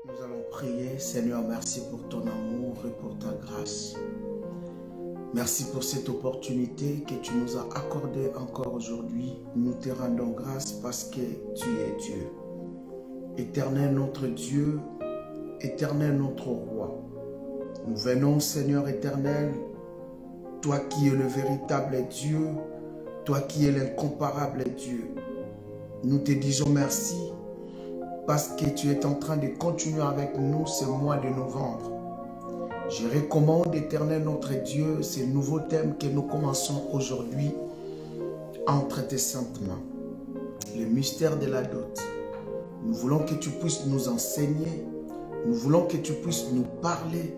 Nous allons prier. Seigneur, merci pour ton amour et pour ta grâce. Merci pour cette opportunité que tu nous as accordée encore aujourd'hui. Nous te rendons grâce parce que tu es Dieu. Éternel notre Dieu, éternel notre roi. Nous venons, Seigneur éternel, toi qui es le véritable Dieu, toi qui es l'incomparable Dieu. Nous te disons merci parce que tu es en train de continuer avec nous ce mois de novembre. Je recommande, éternel notre Dieu, ces nouveaux thèmes que nous commençons aujourd'hui entre tes saintes mains. Le mystère de la dot. Nous voulons que tu puisses nous enseigner. Nous voulons que tu puisses nous parler.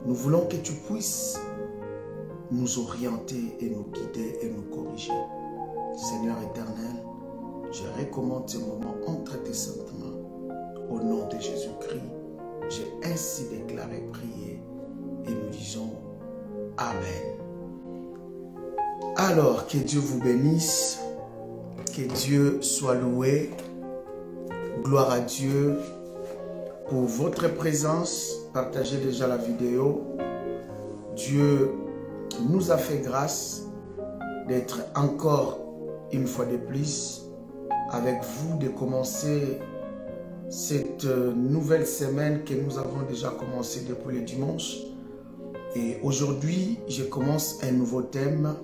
Nous voulons que tu puisses nous orienter et nous guider et nous corriger. Seigneur éternel, je recommande ce moment entre tes saintes mains. Au nom de Jésus-Christ, j'ai ainsi déclaré, prié et nous disons Amen. Alors, que Dieu vous bénisse, que Dieu soit loué. Gloire à Dieu pour votre présence. Partagez déjà la vidéo. Dieu nous a fait grâce d'être encore une fois de plus avec vous, de commencer cette nouvelle semaine que nous avons déjà commencé depuis le dimanche. Et aujourd'hui, je commence un nouveau thème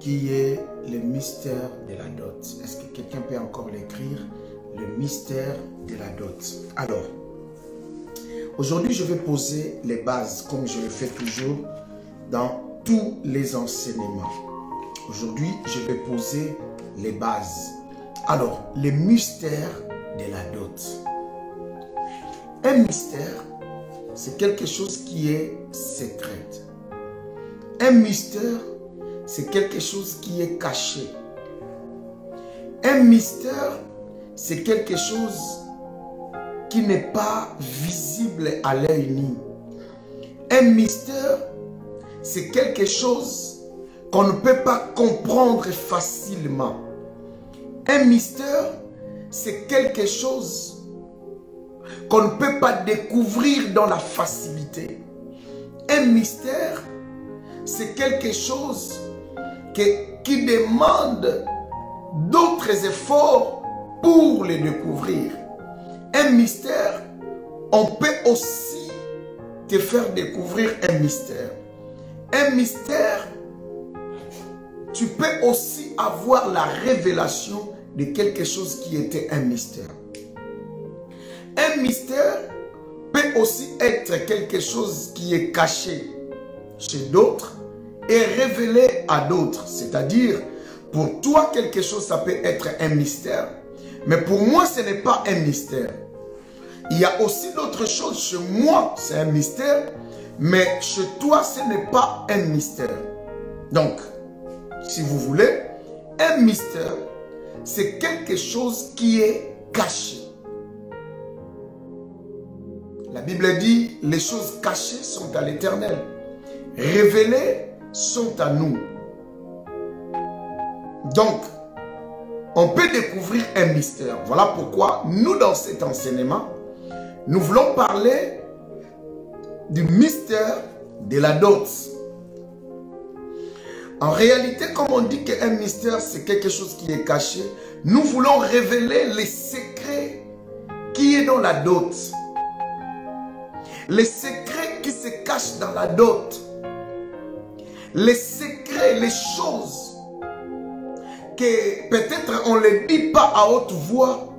qui est le mystère de la dot. Est-ce que quelqu'un peut encore l'écrire? Le mystère de la dot. Alors, aujourd'hui, je vais poser les bases, comme je le fais toujours dans tous les enseignements. Aujourd'hui, je vais poser les bases. Alors, le mystère de la dot. Un mystère, c'est quelque chose qui est secret. Un mystère, c'est quelque chose qui est caché. Un mystère, c'est quelque chose qui n'est pas visible à l'œil nu. Un mystère, c'est quelque chose qu'on ne peut pas comprendre facilement. Un mystère, c'est quelque chose qu'on ne peut pas découvrir dans la facilité. Un mystère, c'est quelque chose qui demande d'autres efforts pour le découvrir. Un mystère, on peut aussi te faire découvrir un mystère. Un mystère, tu peux aussi avoir la révélation de quelque chose qui était un mystère. Un mystère peut aussi être quelque chose qui est caché chez d'autres et révélé à d'autres. C'est-à-dire, pour toi, quelque chose, ça peut être un mystère. Mais pour moi, ce n'est pas un mystère. Il y a aussi d'autres choses. Chez moi, c'est un mystère. Mais chez toi, ce n'est pas un mystère. Donc, si vous voulez, un mystère, c'est quelque chose qui est caché. La Bible dit, les choses cachées sont à l'Éternel. Révélées sont à nous. Donc, on peut découvrir un mystère. Voilà pourquoi nous, dans cet enseignement, nous voulons parler du mystère de la dot. En réalité, comme on dit qu'un mystère, c'est quelque chose qui est caché, nous voulons révéler les secrets qui est dans la dot. Les secrets qui se cachent dans la dot. Les secrets, les choses que peut-être on ne les dit pas à haute voix,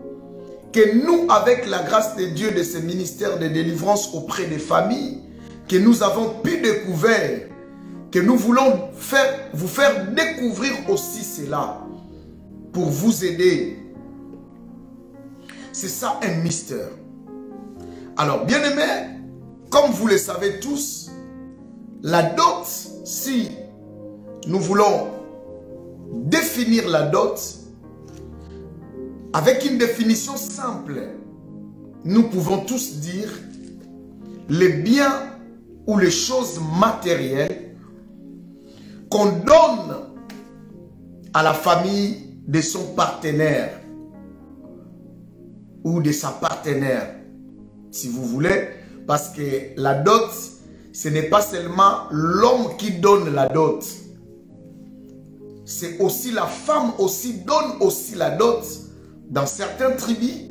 que nous, avec la grâce de Dieu de ce ministère de délivrance auprès des familles, que nous avons pu découvrir, que nous voulons vous faire découvrir aussi cela, pour vous aider. C'est ça un mystère. Alors, bien aimés, comme vous le savez tous, la dot, si nous voulons définir la dot, avec une définition simple, nous pouvons tous dire les biens ou les choses matérielles qu'on donne à la famille de son partenaire ou de sa partenaire. si vous voulez, parce que la dot, ce n'est pas seulement l'homme qui donne la dot. C'est aussi la femme aussi donne aussi la dot dans certaines tribus,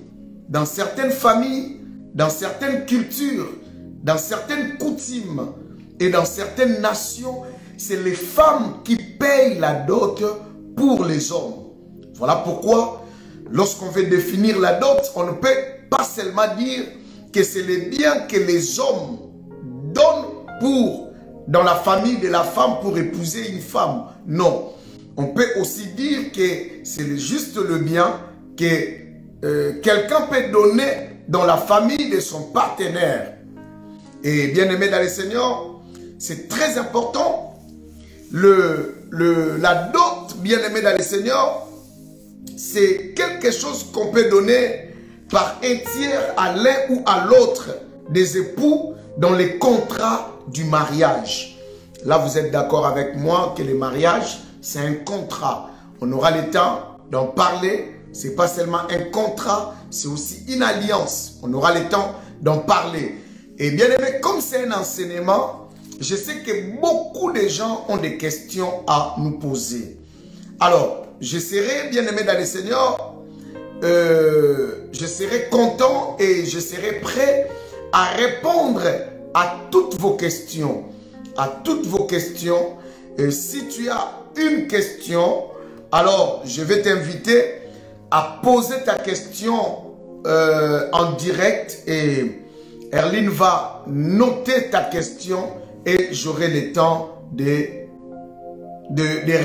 dans certaines familles, dans certaines cultures, dans certaines coutumes et dans certaines nations. C'est les femmes qui payent la dot pour les hommes. Voilà pourquoi, lorsqu'on veut définir la dot, on ne peut pas seulement dire que c'est les biens que les hommes donnent dans la famille de la femme pour épouser une femme. Non. On peut aussi dire que c'est juste le bien que quelqu'un peut donner dans la famille de son partenaire. Et bien aimé dans le Seigneur, c'est très important. La dot, bien aimé dans le Seigneur, c'est quelque chose qu'on peut donner par un tiers à l'un ou à l'autre des époux dans les contrats du mariage. Là, vous êtes d'accord avec moi que le mariage, c'est un contrat. On aura le temps d'en parler. Ce n'est pas seulement un contrat, c'est aussi une alliance. On aura le temps d'en parler. Et bien aimé, comme c'est un enseignement, je sais que beaucoup de gens ont des questions à nous poser. Alors, je serai, bien aimé dans le Seigneur, je serai content et je serai prêt à répondre à toutes vos questions. À toutes vos questions. Et si tu as une question, alors je vais t'inviter à poser ta question en direct et Erline va noter ta question et j'aurai le temps de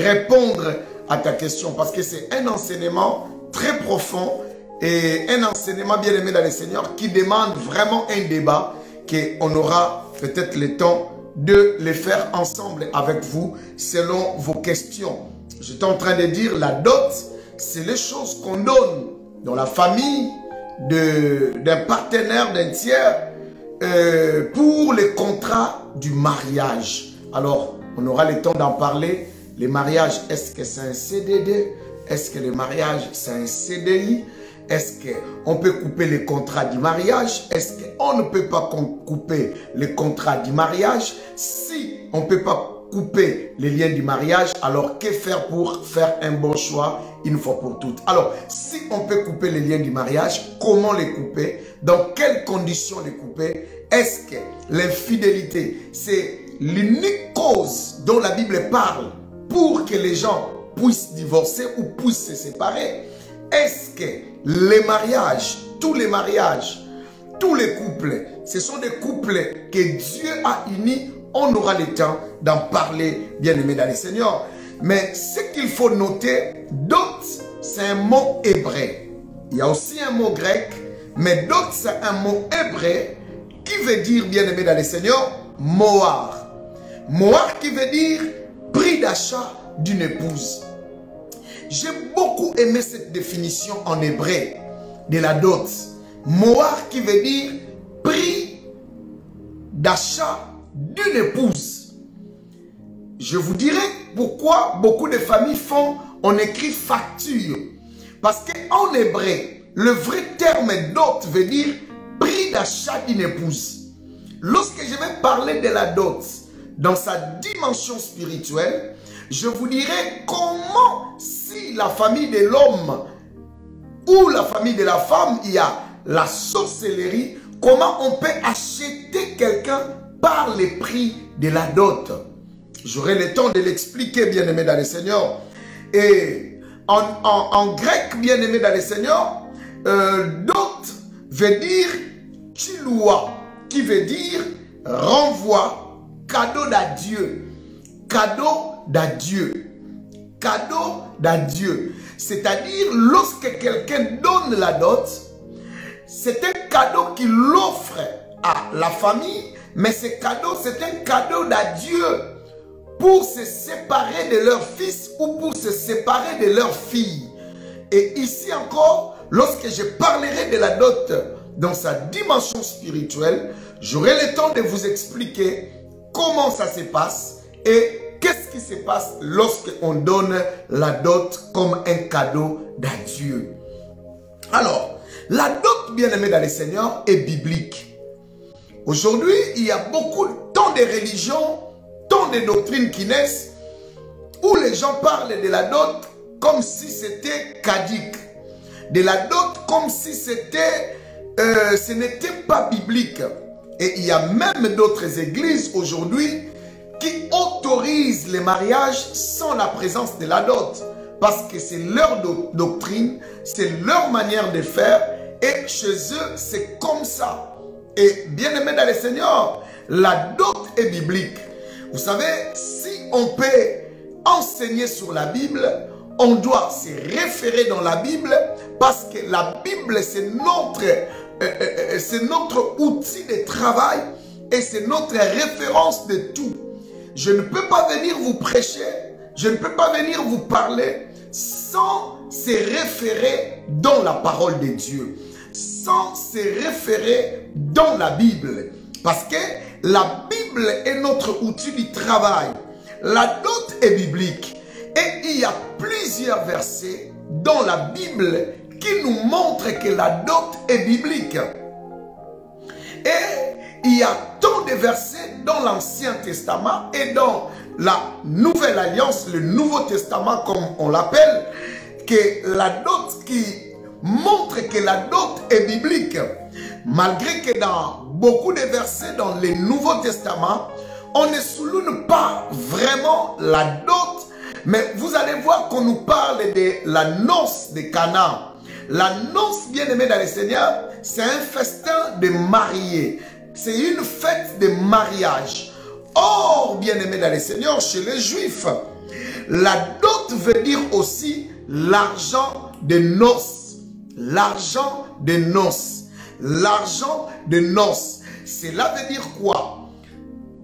répondre à ta question parce que c'est un enseignement très profond et un enseignement bien aimé dans le Seigneur qui demande vraiment un débat qu'on aura peut-être le temps de les faire ensemble avec vous selon vos questions. J'étais en train de dire la dot, c'est les choses qu'on donne dans la famille d'un partenaire, d'un tiers pour les contrats du mariage. Alors, on aura le temps d'en parler. Les mariages, est-ce que c'est un CDD? Est-ce que le mariage, c'est un CDI? Est-ce qu'on peut couper les contrats du mariage? Est-ce qu'on ne peut pas couper les contrats du mariage? Si on ne peut pas couper les liens du mariage, alors que faire pour faire un bon choix une fois pour toutes? Alors, si on peut couper les liens du mariage, comment les couper? Dans quelles conditions les couper? Est-ce que l'infidélité, c'est l'unique cause dont la Bible parle pour que les gens puissent divorcer ou puissent se séparer? Est-ce que les mariages, tous les couples, ce sont des couples que Dieu a unis? On aura le temps d'en parler, bien aimé dans le Seigneur. Mais ce qu'il faut noter, dot, c'est un mot hébreu. Il y a aussi un mot grec, mais dot, c'est un mot hébreu qui veut dire, bien aimé dans le Seigneur, moar. Moar qui veut dire prix d'achat d'une épouse. J'ai beaucoup aimé cette définition en hébreu de la dot. Moar qui veut dire prix d'achat d'une épouse. Je vous dirai pourquoi beaucoup de familles on écrit facture. Parce qu'en hébreu, le vrai terme dot veut dire prix d'achat d'une épouse. Lorsque je vais parler de la dot dans sa dimension spirituelle, je vous dirai comment, si la famille de l'homme ou la famille de la femme, il y a la sorcellerie, comment on peut acheter quelqu'un par le prix de la dot. J'aurai le temps de l'expliquer, bien aimé dans le Seigneur. Et en grec, bien aimé dans le Seigneur, dot veut dire chiloua, qui veut dire renvoi, cadeau d'adieu. Cadeau d'adieu. Cadeau d'adieu. C'est-à-dire, lorsque quelqu'un donne la dot, c'est un cadeau qu'il offre à la famille, mais ce cadeau, c'est un cadeau d'adieu pour se séparer de leur fils ou pour se séparer de leur fille. Et ici encore, lorsque je parlerai de la dot dans sa dimension spirituelle, j'aurai le temps de vous expliquer comment ça se passe et qu'est-ce qui se passe lorsqu'on donne la dot comme un cadeau d'adieu. Alors, La dot, bien aimé dans le Seigneur, est biblique. Aujourd'hui, il y a beaucoup, tant de religions, tant de doctrines qui naissent, où les gens parlent de la dot comme si c'était caduque. De la dot comme si c'était, ce n'était pas biblique. Et il y a même d'autres églises aujourd'hui qui autorisent les mariages sans la présence de la dot. Parce que c'est leur doctrine, c'est leur manière de faire. Et chez eux, c'est comme ça. Et bien aimé dans le Seigneur, la dot est biblique. Vous savez, si on peut enseigner sur la Bible, on doit se référer dans la Bible parce que la Bible, c'est notre outil de travail et c'est notre référence de tout. Je ne peux pas venir vous prêcher, je ne peux pas venir vous parler sans se référer dans la parole de Dieu, sans se référer dans la Bible. Parce que la Bible est notre outil du travail. La dot est biblique. Et il y a plusieurs versets dans la Bible qui nous montrent que la dot est biblique. Et il y a tant de versets dans l'Ancien Testament et dans la Nouvelle Alliance, le Nouveau Testament comme on l'appelle, que la dot qui montre que la dot est biblique. Malgré que dans beaucoup de versets dans le Nouveau Testament, on ne souligne pas vraiment la dot, mais vous allez voir qu'on nous parle de la noce de Cana. La noce, bien aimée dans le Seigneur, c'est un festin de mariés. C'est une fête de mariage. Or, bien aimé dans le Seigneur, chez les Juifs, la dot veut dire aussi l'argent de noces. L'argent de noces. L'argent de noces. Cela veut dire quoi?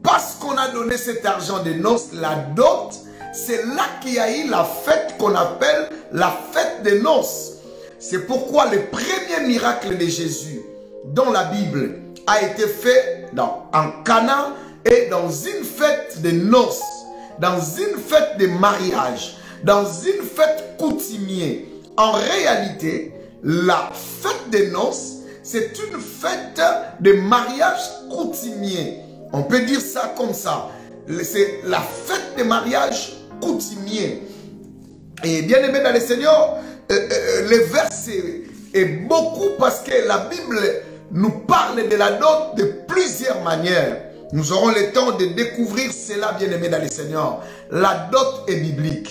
Parce qu'on a donné cet argent de noces, la dot, c'est là qu'il y a eu la fête qu'on appelle la fête des noces. C'est pourquoi le premier miracle de Jésus dans la Bible a été fait en Cana et dans une fête de noces, dans une fête de mariage, dans une fête coutumière. En réalité, la fête des noces, c'est une fête de mariage coutumier. On peut dire ça comme ça. C'est la fête de mariage coutumier. Et bien aimé dans le Seigneur, les versets est beaucoup parce que la Bible nous parle de la dot de plusieurs manières. Nous aurons le temps de découvrir cela, bien aimé dans le Seigneur. La dot est biblique.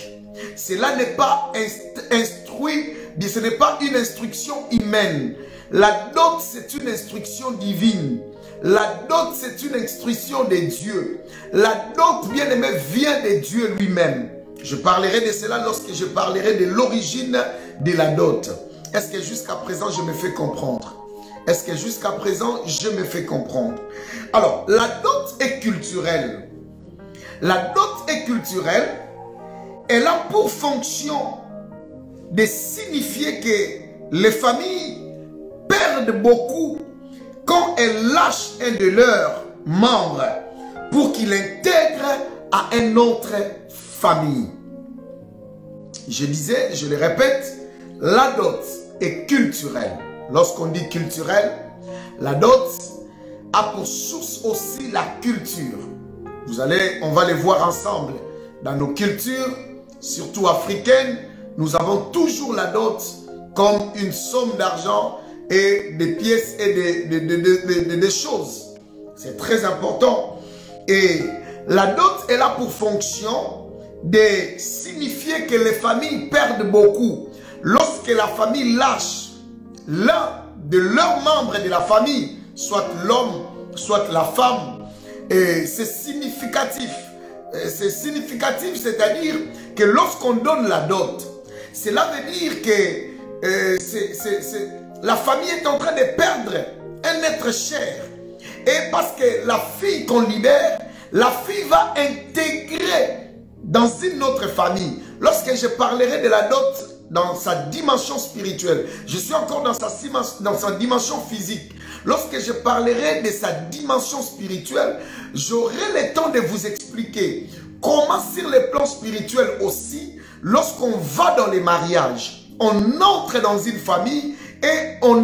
Cela n'est pas instruit, ce n'est pas une instruction humaine. La dot, c'est une instruction divine. La dot, c'est une instruction de Dieu. La dot, bien aimé, vient de Dieu lui-même. Je parlerai de cela lorsque je parlerai de l'origine de la dot. Est-ce que jusqu'à présent, je me fais comprendre? Est-ce que jusqu'à présent, je me fais comprendre? Alors, la dot est culturelle. La dot est culturelle. Elle a pour fonction de signifier que les familles perdent beaucoup quand elles lâchent un de leurs membres pour qu'il intègre à une autre famille. Je disais, je le répète, la dot est culturelle. Lorsqu'on dit culturelle, la dot a pour source aussi la culture. On va les voir ensemble. Dans nos cultures, surtout africaines, nous avons toujours la dot comme une somme d'argent et des pièces et des choses. C'est très important. Et la dot est là pour fonction de signifier que les familles perdent beaucoup. Lorsque la famille lâche l'un de leurs membres de la famille, soit l'homme, soit la femme, c'est significatif. C'est significatif, c'est-à-dire que lorsqu'on donne la dot, cela veut dire que la famille est en train de perdre un être cher. Et parce que la fille qu'on libère, la fille va intégrer dans une autre famille. Lorsque je parlerai de la dot dans sa dimension spirituelle, je suis encore dans sa dimension physique. Lorsque je parlerai de sa dimension spirituelle, j'aurai le temps de vous expliquer comment sur le plan spirituel aussi, lorsqu'on va dans les mariages, on entre dans une famille Et on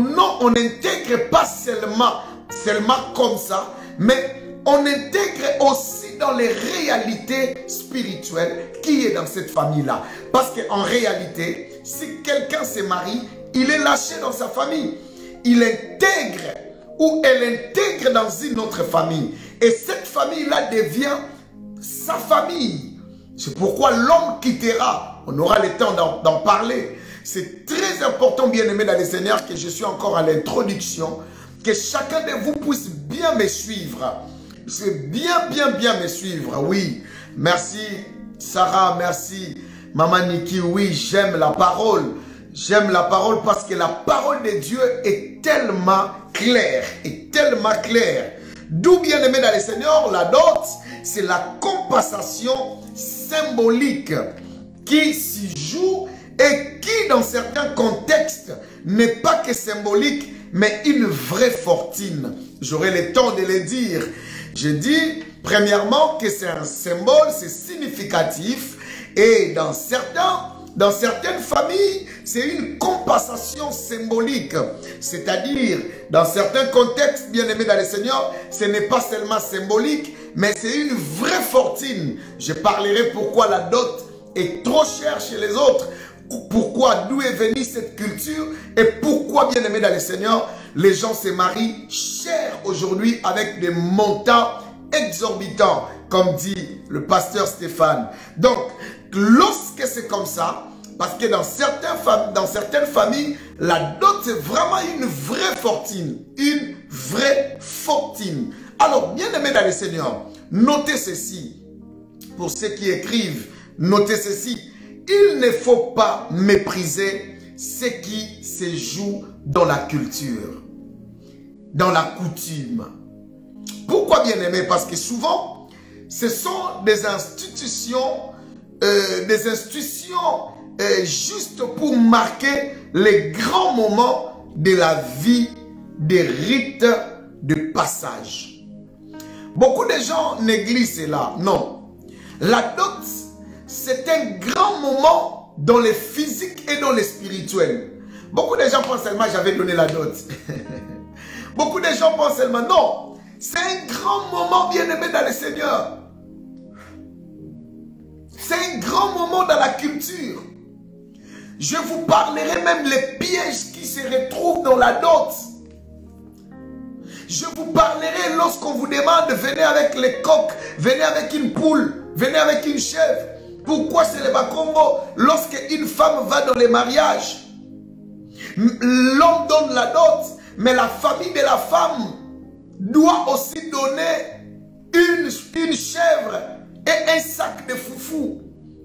n'intègre pas seulement comme ça, mais on intègre aussi dans les réalités spirituelles qui est dans cette famille-là. Parce qu'en réalité, si quelqu'un se marie, il est lâché dans sa famille. Il intègre ou elle intègre dans une autre famille. Et cette famille-là devient sa famille. C'est pourquoi l'homme quittera. On aura le temps d'en parler. C'est très important, bien-aimés dans le Seigneur, que je suis encore à l'introduction, que chacun de vous puisse bien me suivre. C'est bien me suivre, oui. Merci Sarah, merci Maman Niki, oui, j'aime la parole. J'aime la parole parce que la parole de Dieu est tellement claire, D'où, bien aimé dans le Seigneur, la dot, c'est la compensation symbolique qui s'y joue et qui, dans certains contextes, n'est pas que symbolique, mais une vraie fortune. J'aurai le temps de le dire. Je dis, premièrement, que c'est un symbole, c'est significatif. Et dans certaines familles, c'est une compensation symbolique. C'est-à-dire, dans certains contextes, bien aimés dans le Seigneur, ce n'est pas seulement symbolique, mais c'est une vraie fortune. Je parlerai pourquoi la dot est trop chère chez les autres. Pourquoi, d'où est venue cette culture et pourquoi, bien aimé dans le Seigneur, les gens se marient cher aujourd'hui avec des montants exorbitants, comme dit le pasteur Stéphane. Donc, lorsque c'est comme ça, parce que dans certaines familles, la dot c'est vraiment une vraie fortune. Une vraie fortune. Alors, bien aimé dans le Seigneur, notez ceci. Pour ceux qui écrivent, notez ceci. Il ne faut pas mépriser ce qui se joue dans la culture, dans la coutume. Pourquoi, bien aimé? Parce que souvent, ce sont des institutions juste pour marquer les grands moments de la vie, des rites de passage. Beaucoup de gens négligent cela. Non. La dot, c'est un grand moment dans le physique et dans le spirituel. Beaucoup de gens pensent seulement j'avais donné la dot. Beaucoup de gens pensent seulement non. C'est un grand moment bien aimé dans le Seigneur. C'est un grand moment dans la culture. Je vous parlerai même des pièges qui se retrouvent dans la dot. Je vous parlerai lorsqu'on vous demande venez avec les coqs, venez avec une poule, venez avec une chèvre. Pourquoi c'est le Bakongo? Lorsque une femme va dans les mariages, l'homme donne la dot, mais la famille de la femme doit aussi donner une chèvre et un sac de foufou.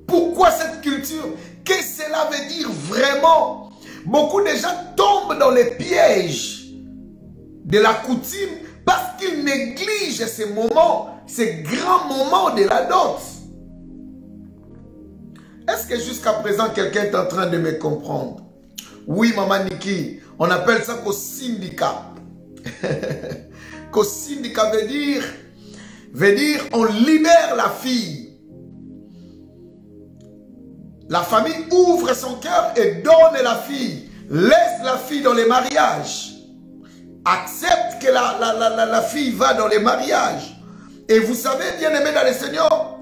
Pourquoi cette culture? Qu'est-ce que cela veut dire vraiment? Beaucoup de gens tombent dans les pièges de la coutume parce qu'ils négligent ces moments, ces grands moments de la dot. Est-ce que jusqu'à présent quelqu'un est en train de me comprendre? Oui, Maman Niki, on appelle ça co-syndicat. Co-syndicat veut dire on libère la fille. La famille ouvre son cœur et donne la fille. Laisse la fille dans les mariages. Accepte que la fille va dans les mariages. Et vous savez, bien aimé dans le Seigneur,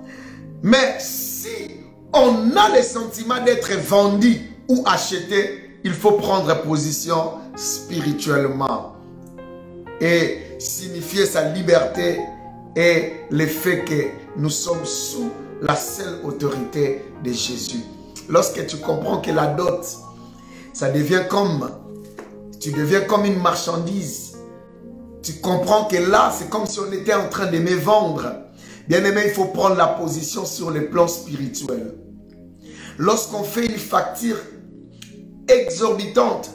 mais si on a le sentiment d'être vendu ou acheté, il faut prendre position spirituellement et signifier sa liberté et le fait que nous sommes sous la seule autorité de Jésus. Lorsque tu comprends que la dot, ça devient comme, tu deviens comme une marchandise. Tu comprends que là, c'est comme si on était en train de me vendre. Bien aimé, il faut prendre la position sur le plan spirituel. Lorsqu'on fait une facture exorbitante,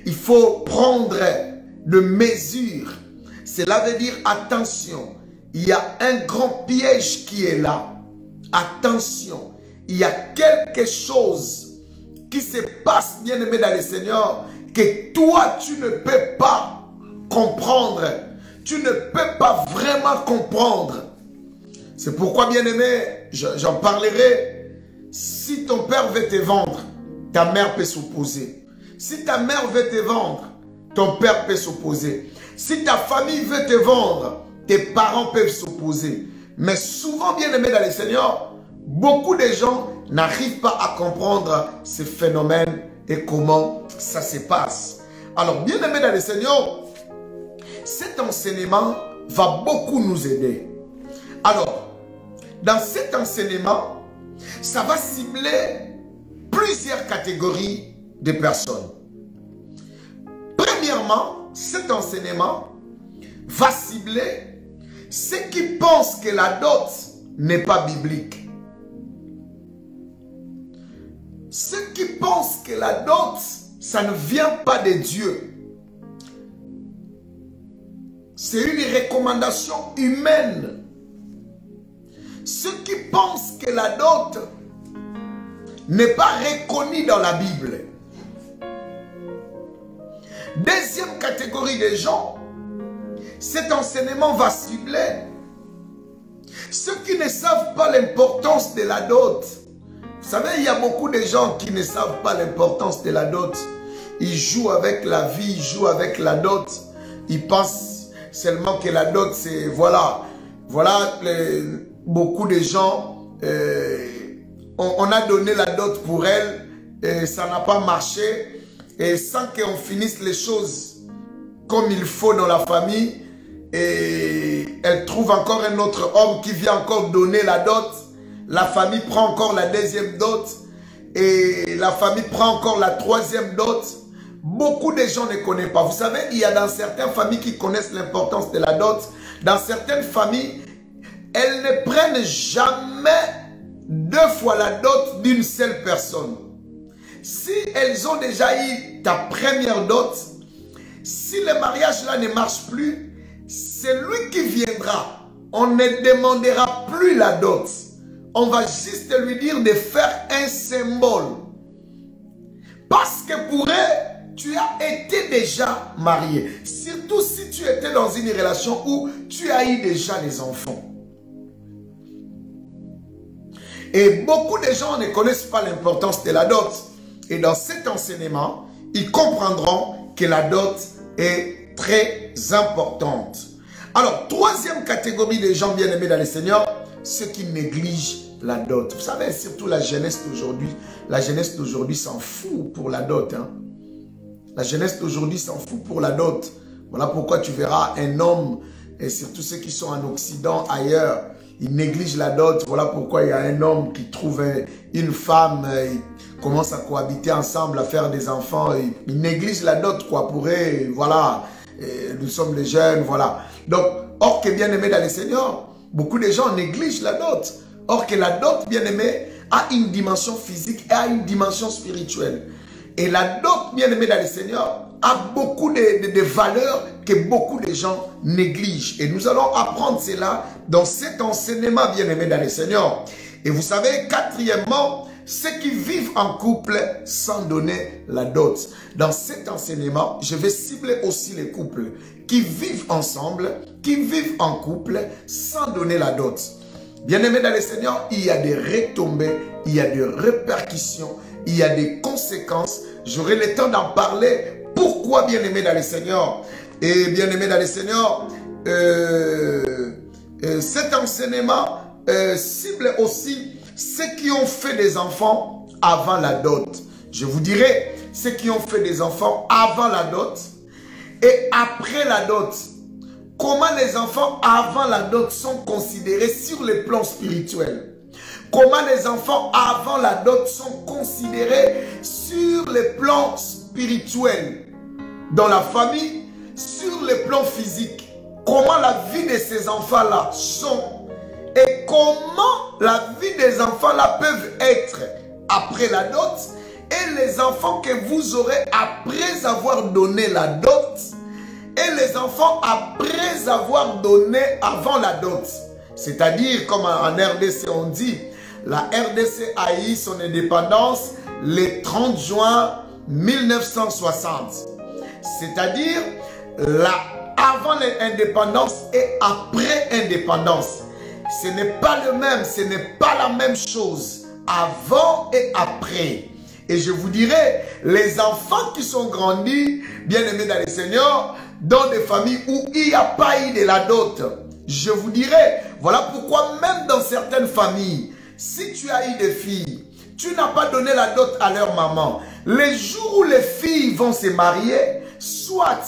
il faut prendre de mesures. Cela veut dire attention. Il y a un grand piège qui est là. Attention. Il y a quelque chose qui se passe, bien aimé dans le Seigneur, que toi, tu ne peux pas comprendre. Tu ne peux pas vraiment comprendre. C'est pourquoi, bien aimé, j'en parlerai. Si ton père veut te vendre, ta mère peut s'opposer. Si ta mère veut te vendre, ton père peut s'opposer. Si ta famille veut te vendre, tes parents peuvent s'opposer. Mais souvent, bien aimé dans le Seigneur, beaucoup de gens n'arrivent pas à comprendre ces phénomènes et comment ça se passe. Alors, bien aimé dans le Seigneur, cet enseignement va beaucoup nous aider. Alors, dans cet enseignement, ça va cibler plusieurs catégories de personnes. Premièrement, cet enseignement va cibler ceux qui pensent que la dot n'est pas biblique. Ceux qui pensent que la dot, ça ne vient pas de Dieu. C'est une recommandation humaine. Ceux qui pensent que la dot n'est pas reconnue dans la Bible. Deuxième catégorie de gens, cet enseignement va cibler ceux qui ne savent pas l'importance de la dot. Vous savez, il y a beaucoup de gens qui ne savent pas l'importance de la dot. Ils jouent avec la vie, ils jouent avec la dot. Ils pensent seulement que la dot, c'est... Voilà, beaucoup de gens, on a donné la dot pour elle, et ça n'a pas marché. Et sans qu'on finisse les choses comme il faut dans la famille, et elle trouve encore un autre homme qui vient encore donner la dot. La famille prend encore la deuxième dot. Et la famille prend encore la troisième dot. Beaucoup de gens ne connaissent pas. Vous savez, il y a dans certaines familles qui connaissent l'importance de la dot. Dans certaines familles, elles ne prennent jamais 2 fois la dot d'une seule personne. Si elles ont déjà eu ta première dot, si le mariage là ne marche plus, c'est lui qui viendra. On ne demandera plus la dot. On va juste lui dire de faire un symbole. Parce que pour elle, tu as été déjà marié. Surtout si tu étais dans une relation où tu as eu déjà les enfants. Et beaucoup de gens ne connaissent pas l'importance de la dot. Et dans cet enseignement, ils comprendront que la dot est très importante. Alors, troisième catégorie de gens bien-aimés dans le Seigneur, ceux qui négligent la dot. Vous savez, surtout la jeunesse d'aujourd'hui. La jeunesse d'aujourd'hui s'en fout pour la dot. Hein. La jeunesse d'aujourd'hui s'en fout pour la dot. Voilà pourquoi tu verras un homme, et surtout ceux qui sont en Occident, ailleurs, ils négligent la dot. Voilà pourquoi il y a un homme qui trouve une femme, ils commencent à cohabiter ensemble, à faire des enfants. Ils négligent la dot, quoi, pour eux, voilà. Nous sommes les jeunes, voilà. Donc, or que bien-aimé dans le Seigneur, beaucoup de gens négligent la dot. Or que la dot, bien-aimé, a une dimension physique et a une dimension spirituelle. Et la dot, bien-aimé dans le Seigneur, a beaucoup de valeurs que beaucoup de gens négligent. Et nous allons apprendre cela dans cet enseignement, bien-aimé dans le Seigneur. Et vous savez, quatrièmement, ceux qui vivent en couple sans donner la dot. Dans cet enseignement, je vais cibler aussi les couples qui vivent ensemble, qui vivent en couple sans donner la dot. Bien-aimés dans le Seigneur, il y a des retombées, il y a des répercussions, il y a des conséquences. J'aurai le temps d'en parler. Pourquoi, bien-aimés dans le Seigneur? Et bien-aimés dans le Seigneur, cet enseignement cible aussi ceux qui ont fait des enfants avant la dot. Je vous dirai, ceux qui ont fait des enfants avant la dot et après la dot. Comment les enfants avant la dot sont considérés sur le plan spirituel. Comment les enfants avant la dot sont considérés sur le plan spirituel. Dans la famille, sur le plan physique. Comment la vie de ces enfants-là sont. Et comment la vie des enfants-là peuvent être après la dot. Et les enfants que vous aurez après avoir donné la dot. Et les enfants après avoir donné avant la dot. C'est-à-dire, comme en RDC on dit, la RDC a eu son indépendance le 30 juin 1960. C'est-à-dire, avant l'indépendance et après indépendance. Ce n'est pas le même, ce n'est pas la même chose. Avant et après. Et je vous dirai, les enfants qui sont grandis, bien aimés dans le Seigneur, dans des familles où il n'y a pas eu de la dot, je vous dirai, voilà pourquoi même dans certaines familles, si tu as eu des filles, tu n'as pas donné la dot à leur maman. Les jours où les filles vont se marier, soit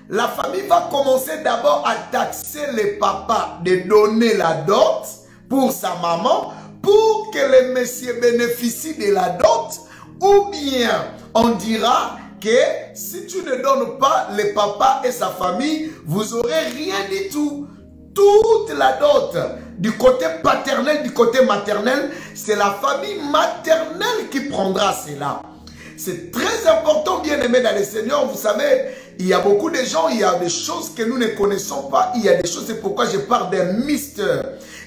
la famille va commencer d'abord à taxer les papas de donner la dot pour sa maman, pour que les messieurs bénéficient de la dot, ou bien on dira que si tu ne donnes pas les papas et sa famille, vous n'aurez rien du tout. Toute la dot, du côté paternel, du côté maternel, c'est la famille maternelle qui prendra cela. C'est très important, bien aimé dans le Seigneur. Vous savez, il y a beaucoup de gens, il y a des choses que nous ne connaissons pas. Il y a des choses, c'est pourquoi je parle d'un mystère.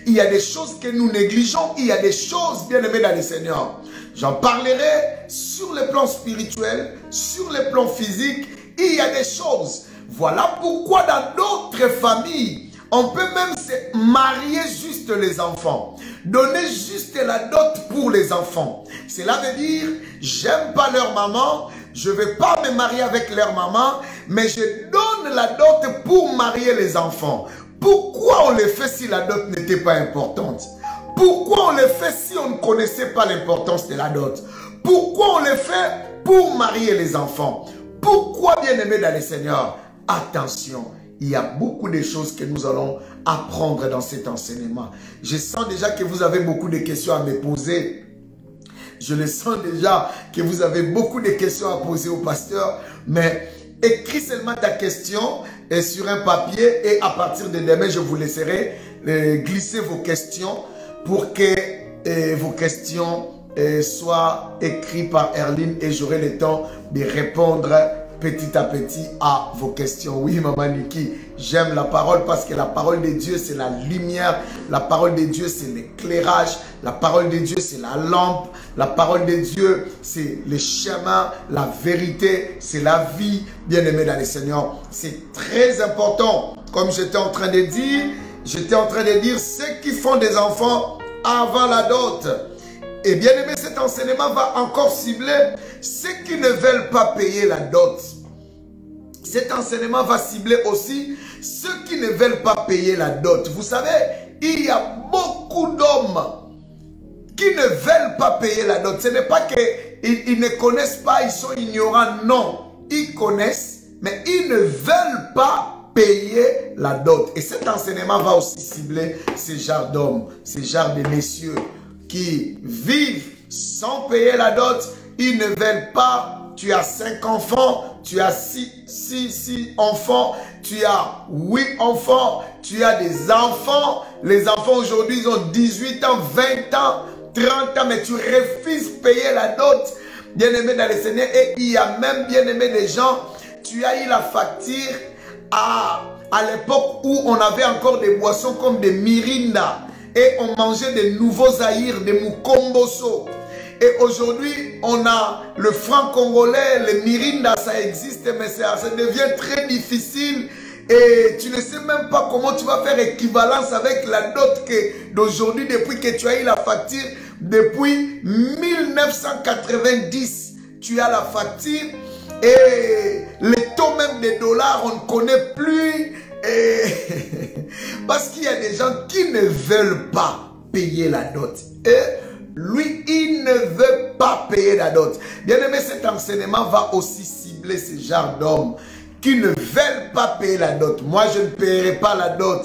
Il y a des choses que nous négligeons. Il y a des choses, bien aimé dans le Seigneur. J'en parlerai sur le plan spirituel, sur le plan physique. Il y a des choses. Voilà pourquoi dans d'autres familles, on peut même se marier juste les enfants. Donner juste la dot pour les enfants. Cela veut dire, j'aime pas leur maman, je ne vais pas me marier avec leur maman, mais je donne la dot pour marier les enfants. Pourquoi on le fait si la dot n'était pas importante? Pourquoi on le fait si on ne connaissait pas l'importance de la dot? Pourquoi on le fait pour marier les enfants? Pourquoi, bien aimé dans le Seigneur? Attention. Il y a beaucoup de choses que nous allons apprendre dans cet enseignement. Je sens déjà que vous avez beaucoup de questions à me poser. Je le sens déjà que vous avez beaucoup de questions à poser au pasteur. Mais écris seulement ta question sur un papier et à partir de demain, je vous laisserai glisser vos questions pour que vos questions soient écrites par Erline et j'aurai le temps de répondre petit à petit à vos questions. Oui, Maman Niki, j'aime la parole parce que la parole de Dieu, c'est la lumière. La parole de Dieu, c'est l'éclairage. La parole de Dieu, c'est la lampe. La parole de Dieu, c'est le chemin, la vérité, c'est la vie. Bien-aimé dans le Seigneur, c'est très important. Comme j'étais en train de dire, ceux qui font des enfants avant la dot. Et bien aimé, cet enseignement va encore cibler ceux qui ne veulent pas payer la dot. Cet enseignement va cibler aussi ceux qui ne veulent pas payer la dot. Vous savez, il y a beaucoup d'hommes qui ne veulent pas payer la dot. Ce n'est pas qu'ils ne connaissent pas, ils sont ignorants. Non, ils connaissent, mais ils ne veulent pas payer la dot. Et cet enseignement va aussi cibler ces genres d'hommes, ces genres de messieurs qui vivent sans payer la dot. Ils ne veulent pas. Tu as 5 enfants, tu as 6 enfants, tu as 8 enfants, tu as des enfants. Les enfants aujourd'hui, ils ont 18 ans, 20 ans, 30 ans, mais tu refuses de payer la dot. Bien-aimé dans le Seigneur, et il y a même, bien-aimé, des gens, tu as eu la facture à l'époque où on avait encore des boissons comme des Mirinda. Et on mangeait des nouveaux Zaïre, des Mukomboso. Et aujourd'hui, on a le franc congolais, le Mirinda, ça existe, mais ça devient très difficile. Et tu ne sais même pas comment tu vas faire équivalence avec la dot d'aujourd'hui, depuis que tu as eu la facture, depuis 1990. Tu as la facture et les taux même des dollars, on ne connaît plus. Parce qu'il y a des gens qui ne veulent pas payer la dot. Et lui, il ne veut pas payer la dot. Bien aimé, cet enseignement va aussi cibler ce genre d'hommes qui ne veulent pas payer la dot. Moi, je ne paierai pas la dot.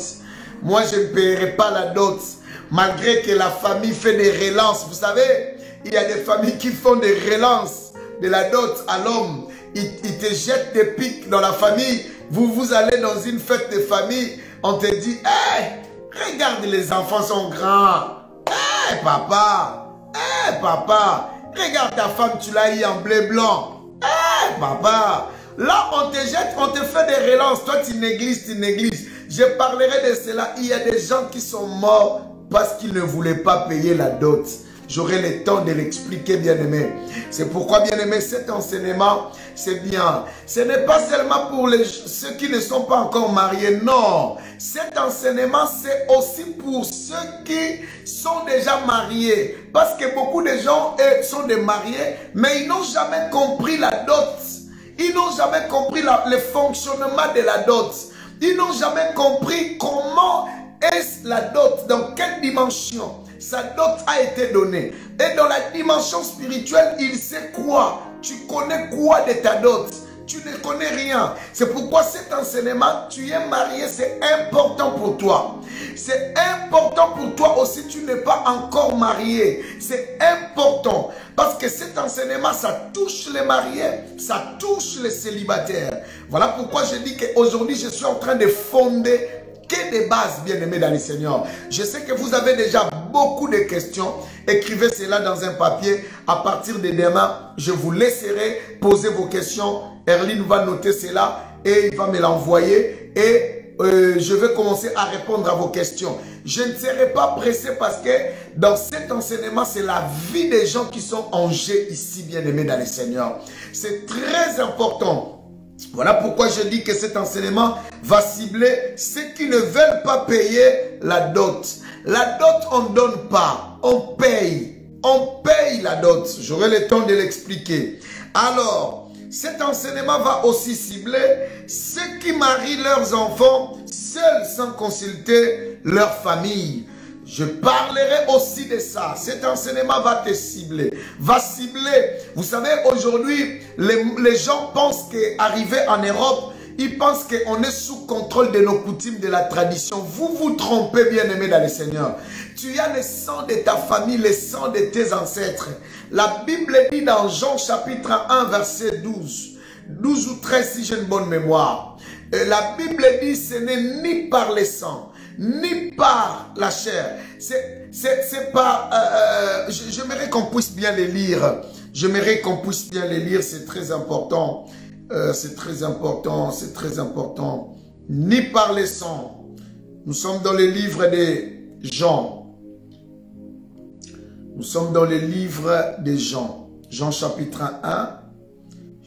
Moi, je ne paierai pas la dot. Malgré que la famille fait des relances. Vous savez, il y a des familles qui font des relances de la dot à l'homme. Ils te jettent des pics dans la famille. Vous allez dans une fête de famille. On te dit, hey, regarde, les enfants sont grands. Hey, papa. Hey, papa. Regarde ta femme, tu l'as eu en bleu blanc. Hey, papa. Là, on te jette, on te fait des relances. Toi, tu négliges, tu négliges. Je parlerai de cela. Il y a des gens qui sont morts parce qu'ils ne voulaient pas payer la dot. j'aurai le temps de l'expliquer, bien-aimé. C'est pourquoi, bien-aimé, cet enseignement, c'est bien. Ce n'est pas seulement pour ceux qui ne sont pas encore mariés, non. Cet enseignement, c'est aussi pour ceux qui sont déjà mariés. Parce que beaucoup de gens sont des mariés, mais ils n'ont jamais compris la dot. Ils n'ont jamais compris le fonctionnement de la dot. Ils n'ont jamais compris comment est la dot, dans quelle dimension sa dot a été donnée. Et dans la dimension spirituelle, il sait quoi. Tu connais quoi de ta dot? Tu ne connais rien. C'est pourquoi cet enseignement, tu es marié, c'est important pour toi. C'est important pour toi aussi, tu n'es pas encore marié. C'est important. Parce que cet enseignement, ça touche les mariés, ça touche les célibataires. Voilà pourquoi je dis qu'aujourd'hui, je suis en train de fonder que des bases, bien-aimés dans le Seigneur. Je sais que vous avez déjà beaucoup de questions. Écrivez cela dans un papier. À partir de demain, je vous laisserai poser vos questions. Erline va noter cela et il va me l'envoyer. Et je vais commencer à répondre à vos questions. Je ne serai pas pressé parce que dans cet enseignement, c'est la vie des gens qui sont en jeu ici, bien-aimés dans le Seigneur. C'est très important. Voilà pourquoi je dis que cet enseignement va cibler ceux qui ne veulent pas payer la dot. La dot, on ne donne pas, on paye. On paye la dot. J'aurai le temps de l'expliquer. Alors, cet enseignement va aussi cibler ceux qui marient leurs enfants seuls sans consulter leur famille. Je parlerai aussi de ça. Cet enseignement va te cibler. Va cibler. Vous savez, aujourd'hui, les gens pensent qu'arriver en Europe, ils pensent qu'on est sous contrôle de nos coutumes, de la tradition. Vous vous trompez, bien-aimés dans le Seigneur. Tu as le sang de ta famille, le sang de tes ancêtres. La Bible dit dans Jean chapitre 1, verset 12. 12 ou 13 si j'ai une bonne mémoire. La Bible dit ce n'est ni par le sang, ni par la chair. C'est pas... j'aimerais qu'on puisse bien les lire. J'aimerais qu'on puisse bien les lire. C'est très important. C'est très important. C'est très important. Ni par le sang. Nous sommes dans le livre de Jean. Nous sommes dans le livre de Jean. Jean chapitre 1.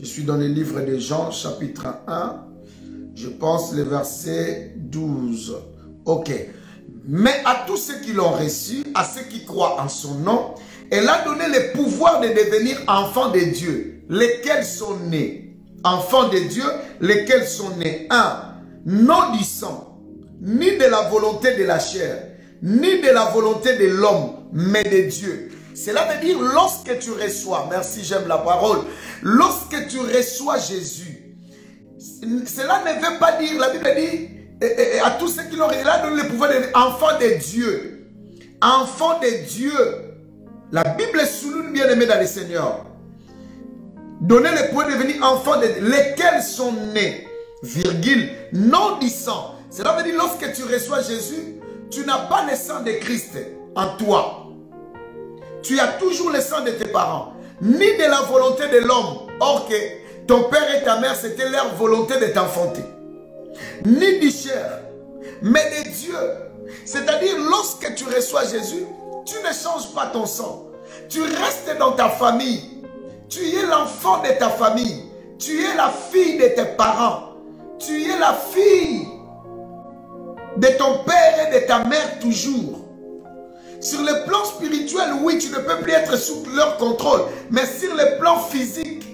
Je suis dans le livre de Jean chapitre 1. Je pense le verset 12. Ok. Mais à tous ceux qui l'ont reçu, à ceux qui croient en son nom, elle a donné le pouvoir de devenir enfants de Dieu, lesquels sont nés. Enfants de Dieu, lesquels sont nés. 1. Non du sang, ni de la volonté de la chair, ni de la volonté de l'homme, mais de Dieu. Cela veut dire lorsque tu reçois, merci j'aime la parole, lorsque tu reçois Jésus, cela ne veut pas dire, la Bible dit, à tous ceux qui l'ont reçu, il a donné le pouvoir d'enfant de Dieu. Enfant de Dieu. La Bible souligne, bien aimé dans le Seigneur. Donner le pouvoir de devenir enfant de Dieu, lesquels sont nés, virgule, non du sang. Cela veut dire, lorsque tu reçois Jésus, tu n'as pas le sang de Christ en toi. Tu as toujours le sang de tes parents, ni de la volonté de l'homme. Or que ton père et ta mère, c'était leur volonté de t'enfanter. Ni du chair, mais de Dieu. C'est-à-dire, lorsque tu reçois Jésus, tu ne changes pas ton sang. Tu restes dans ta famille. Tu es l'enfant de ta famille. Tu es la fille de tes parents. Tu es la fille de ton père et de ta mère toujours. Sur le plan spirituel, oui, tu ne peux plus être sous leur contrôle. Mais sur le plan physique,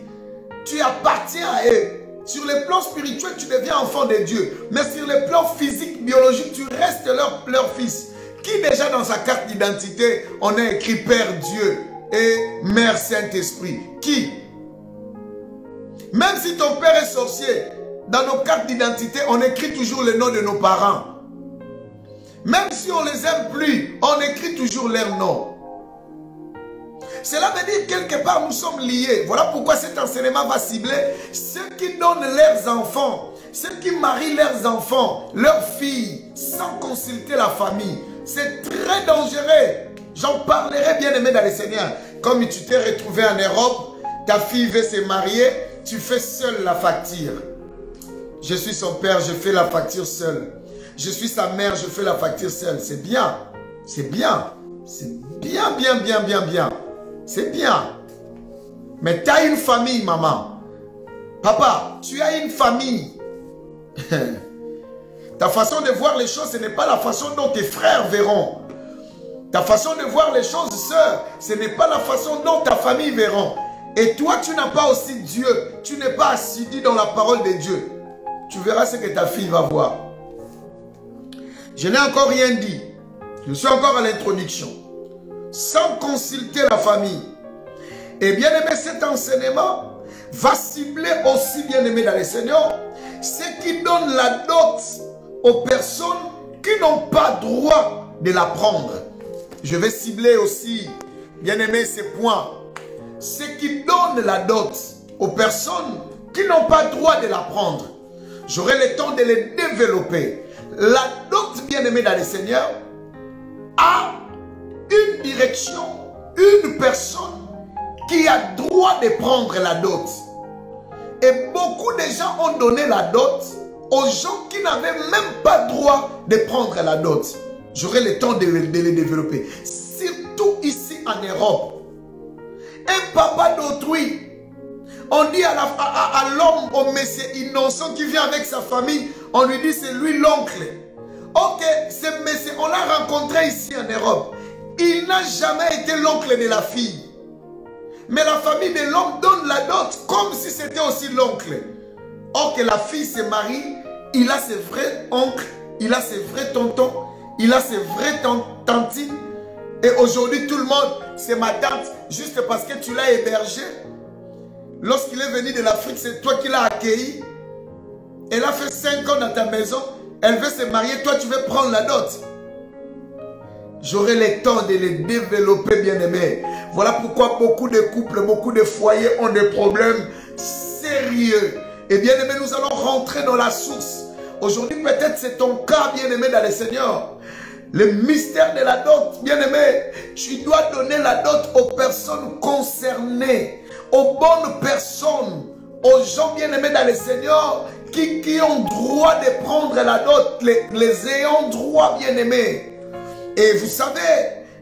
tu appartiens à eux. Sur le plan spirituel, tu deviens enfant de Dieu. Mais sur le plan physique, biologique, tu restes leur fils. Qui déjà dans sa carte d'identité, on a écrit Père Dieu et Mère Saint-Esprit? Qui? Même si ton père est sorcier, dans nos cartes d'identité, on écrit toujours le nom de nos parents. Même si on les aime plus, on écrit toujours leur nom. Cela veut dire quelque part nous sommes liés. Voilà pourquoi cet enseignement va cibler ceux qui donnent leurs enfants, ceux qui marient leurs enfants, leurs filles, sans consulter la famille. C'est très dangereux. J'en parlerai, bien aimé dans le Seigneur. Comme tu t'es retrouvé en Europe, ta fille veut se marier, tu fais seul la facture. Je suis son père, je fais la facture seul. Je suis sa mère, je fais la facture seule. C'est bien. C'est bien. C'est bien, bien, bien, bien, bien. C'est bien. Mais tu as une famille, maman. Papa, tu as une famille. Ta façon de voir les choses, ce n'est pas la façon dont tes frères verront. Ta façon de voir les choses, sœur, ce n'est pas la façon dont ta famille verront. Et toi, tu n'as pas aussi Dieu. Tu n'es pas assidu dans la parole de Dieu. Tu verras ce que ta fille va voir. Je n'ai encore rien dit. Je suis encore à l'introduction. Sans consulter la famille. Et bien aimé, cet enseignement va cibler aussi, bien aimé dans le Seigneur, ce qui donne la dot aux personnes qui n'ont pas droit de la prendre. Je vais cibler aussi, bien aimé, ces points. Ce qui donne la dot aux personnes qui n'ont pas droit de la prendre. J'aurai le temps de les développer. La dot, bien aimé dans le Seigneur, a une direction, une personne qui a droit de prendre la dot. Et beaucoup de gens ont donné la dot aux gens qui n'avaient même pas droit de prendre la dot. J'aurai le temps de les développer. Surtout ici en Europe. Un papa d'autrui, on dit à l'homme, au monsieur innocent qui vient avec sa famille, on lui dit c'est lui l'oncle. Ok, ce monsieur, on l'a rencontré ici en Europe. Il n'a jamais été l'oncle de la fille. Mais la famille de l'homme donne la dot comme si c'était aussi l'oncle. Or que la fille se marie, il a ses vrais oncles, il a ses vrais tontons, il a ses vraies tantines. Et aujourd'hui, tout le monde, c'est ma tante, juste parce que tu l'as hébergé. Lorsqu'il est venu de l'Afrique, c'est toi qui l'as accueilli. Elle a fait 5 ans dans ta maison, elle veut se marier, toi tu veux prendre la dot. J'aurai le temps de les développer, bien aimés. Voilà pourquoi beaucoup de couples, beaucoup de foyers ont des problèmes sérieux. Et bien aimé, nous allons rentrer dans la source. Aujourd'hui, peut-être c'est ton cas, bien aimé dans le Seigneur. Le mystère de la dot, bien aimé, tu dois donner la dot aux personnes concernées, aux bonnes personnes, aux gens bien aimés dans le Seigneur qui ont droit de prendre la dot, les ayants droit, bien aimés. Et vous savez,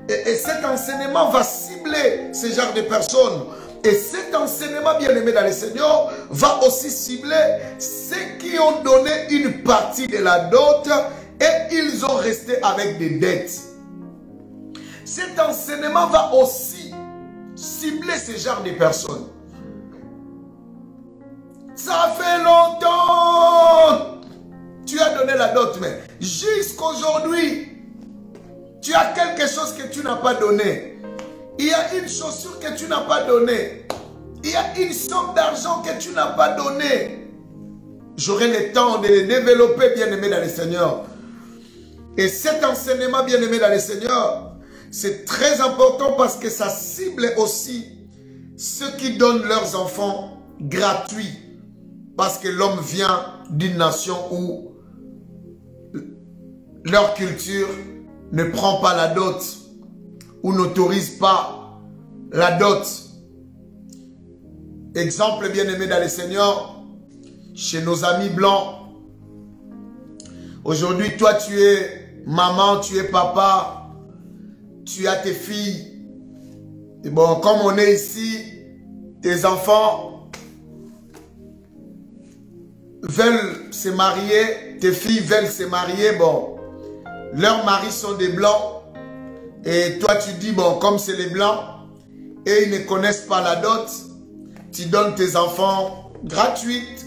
et cet enseignement va cibler ce genre de personnes. Et cet enseignement, bien aimé dans le Seigneur, va aussi cibler ceux qui ont donné une partie de la dot et ils ont resté avec des dettes. Cet enseignement va aussi cibler ce genre de personnes. Ça fait longtemps tu as donné la dot, mais jusqu'aujourd'hui, tu as quelque chose que tu n'as pas donné. Il y a une chaussure que tu n'as pas donnée. Il y a une somme d'argent que tu n'as pas donnée. J'aurai le temps de les développer, bien aimé dans le Seigneur. Et cet enseignement, bien aimé dans le Seigneur, c'est très important parce que ça cible aussi ceux qui donnent leurs enfants gratuits. Parce que l'homme vient d'une nation où leur culture ne prend pas la dot ou n'autorise pas la dot. Exemple bien aimé dans le Seigneur, chez nos amis blancs. Aujourd'hui, toi tu es maman, tu es papa, tu as tes filles. Et bon, comme on est ici, tes enfants veulent se marier, tes filles veulent se marier, bon. Leurs maris sont des blancs. Et toi tu dis, bon, comme c'est les blancs, et ils ne connaissent pas la dot, tu donnes tes enfants gratuites,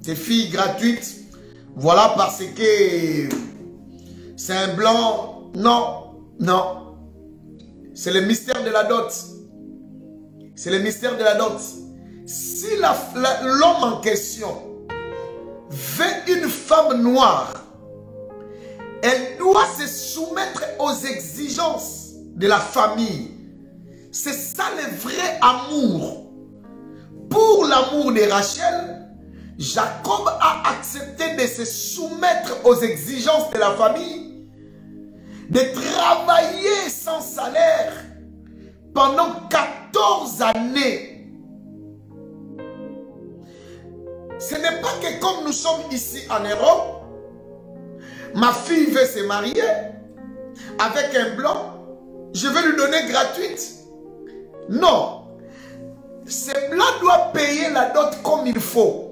tes filles gratuites. Voilà parce que c'est un blanc. Non, non. C'est le mystère de la dot. C'est le mystère de la dot. Si l'homme en question veut une femme noire, elle doit se soumettre aux exigences de la famille. C'est ça le vrai amour. Pour l'amour de Rachel, Jacob a accepté de se soumettre aux exigences de la famille, de travailler sans salaire pendant 14 années. Ce n'est pas que comme nous sommes ici en Europe, ma fille veut se marier avec un blanc, je vais lui donner gratuite. Non. Ce blanc doit payer la dot comme il faut.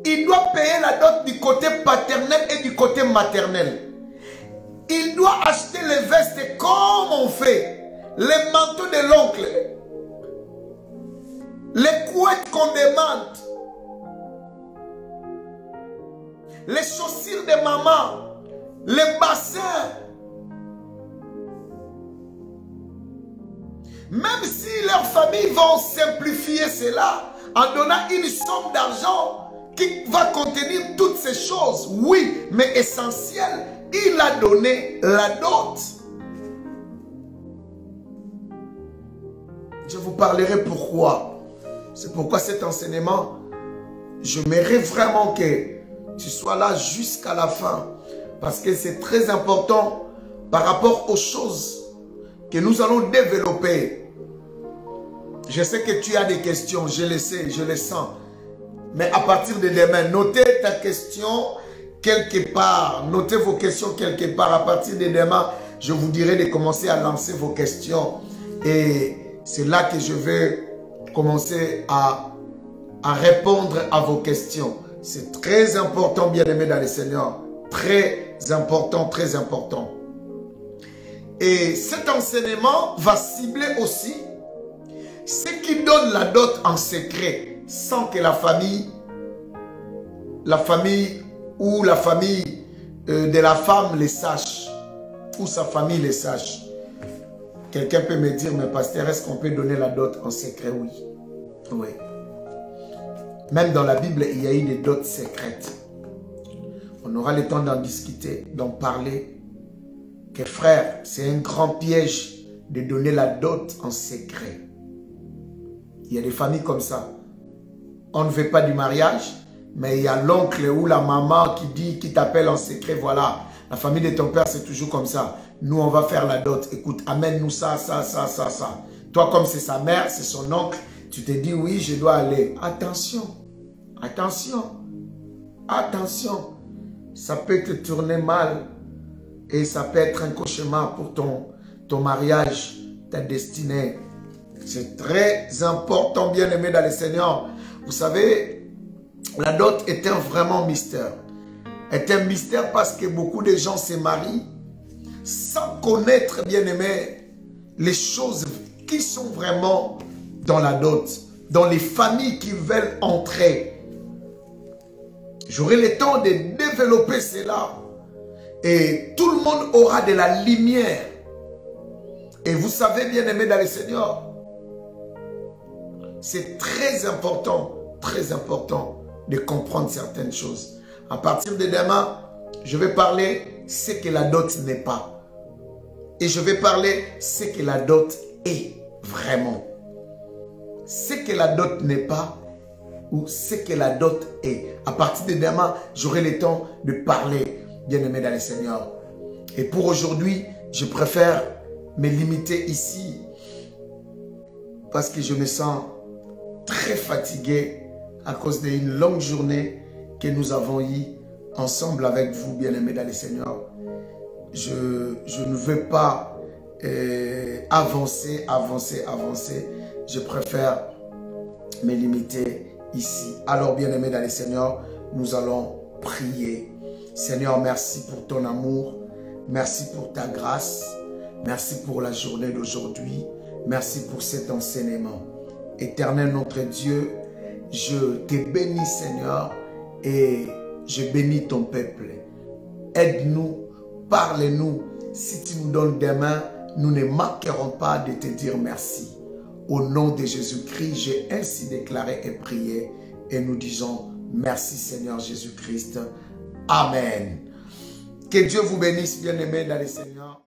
Il doit payer la dot du côté paternel et du côté maternel. Il doit acheter les vestes comme on fait. Les manteaux de l'oncle. Les couettes qu'on demande. Les chaussures de maman. Les bassins. Même si leurs familles vont simplifier cela en donnant une somme d'argent qui va contenir toutes ces choses. Oui, mais essentiel, il a donné la dot. Je vous parlerai pourquoi. C'est pourquoi cet enseignement, j'aimerais vraiment que tu sois là jusqu'à la fin. Parce que c'est très important par rapport aux choses que nous allons développer. Je sais que tu as des questions, je le sais, je le sens. Mais à partir de demain, notez ta question quelque part. Notez vos questions quelque part. À partir de demain, je vous dirai de commencer à lancer vos questions. Et c'est là que je vais commencer à répondre à vos questions. C'est très important, bien-aimés dans le Seigneur. Très important, très important. Et cet enseignement va cibler aussi ceux qui donnent la dot en secret sans que la famille ou la famille de la femme les sache ou sa famille les sache. Quelqu'un peut me dire, mais pasteur, est-ce qu'on peut donner la dot en secret? Oui. Oui. Même dans la Bible, il y a eu des dots secrètes. On aura le temps d'en discuter, d'en parler. Que frère, c'est un grand piège de donner la dot en secret. Il y a des familles comme ça. On ne veut pas du mariage, mais il y a l'oncle ou la maman qui t'appelle en secret. Voilà, la famille de ton père, c'est toujours comme ça. Nous, on va faire la dot. Écoute, amène-nous ça, ça, ça, ça, ça. Toi, comme c'est sa mère, c'est son oncle, tu te dis, oui, je dois aller. Attention, attention, attention. Ça peut te tourner mal et ça peut être un cauchemar pour ton mariage, ta destinée. C'est très important, bien-aimé dans le Seigneur. Vous savez, la dot est un vraiment mystère. Est un mystère parce que beaucoup de gens se marient sans connaître, bien-aimé, les choses qui sont vraiment dans la dot, dans les familles qui veulent entrer. J'aurai le temps de développer cela et tout le monde aura de la lumière. Et vous savez, bien-aimé dans le Seigneur, c'est très important de comprendre certaines choses. À partir de demain, je vais parler ce que la dot n'est pas. Et je vais parler ce que la dot est vraiment. Ce que la dot n'est pas ou ce que la dot est. À partir de demain, j'aurai le temps de parler, bien-aimé dans le Seigneur. Et pour aujourd'hui, je préfère me limiter ici parce que je me sens très fatigué à cause d'une longue journée que nous avons eue ensemble avec vous, bien-aimés dans le Seigneur. Je ne veux pas avancer. Je préfère me limiter ici. Alors, bien-aimés dans le Seigneur, nous allons prier. Seigneur, merci pour ton amour. Merci pour ta grâce. Merci pour la journée d'aujourd'hui. Merci pour cet enseignement. Éternel notre Dieu, je te bénis, Seigneur, et je bénis ton peuple. Aide-nous, parle-nous. Si tu nous donnes des mains, nous ne manquerons pas de te dire merci. Au nom de Jésus-Christ, j'ai ainsi déclaré et prié, et nous disons merci, Seigneur Jésus-Christ. Amen. Que Dieu vous bénisse, bien-aimés dans le Seigneur.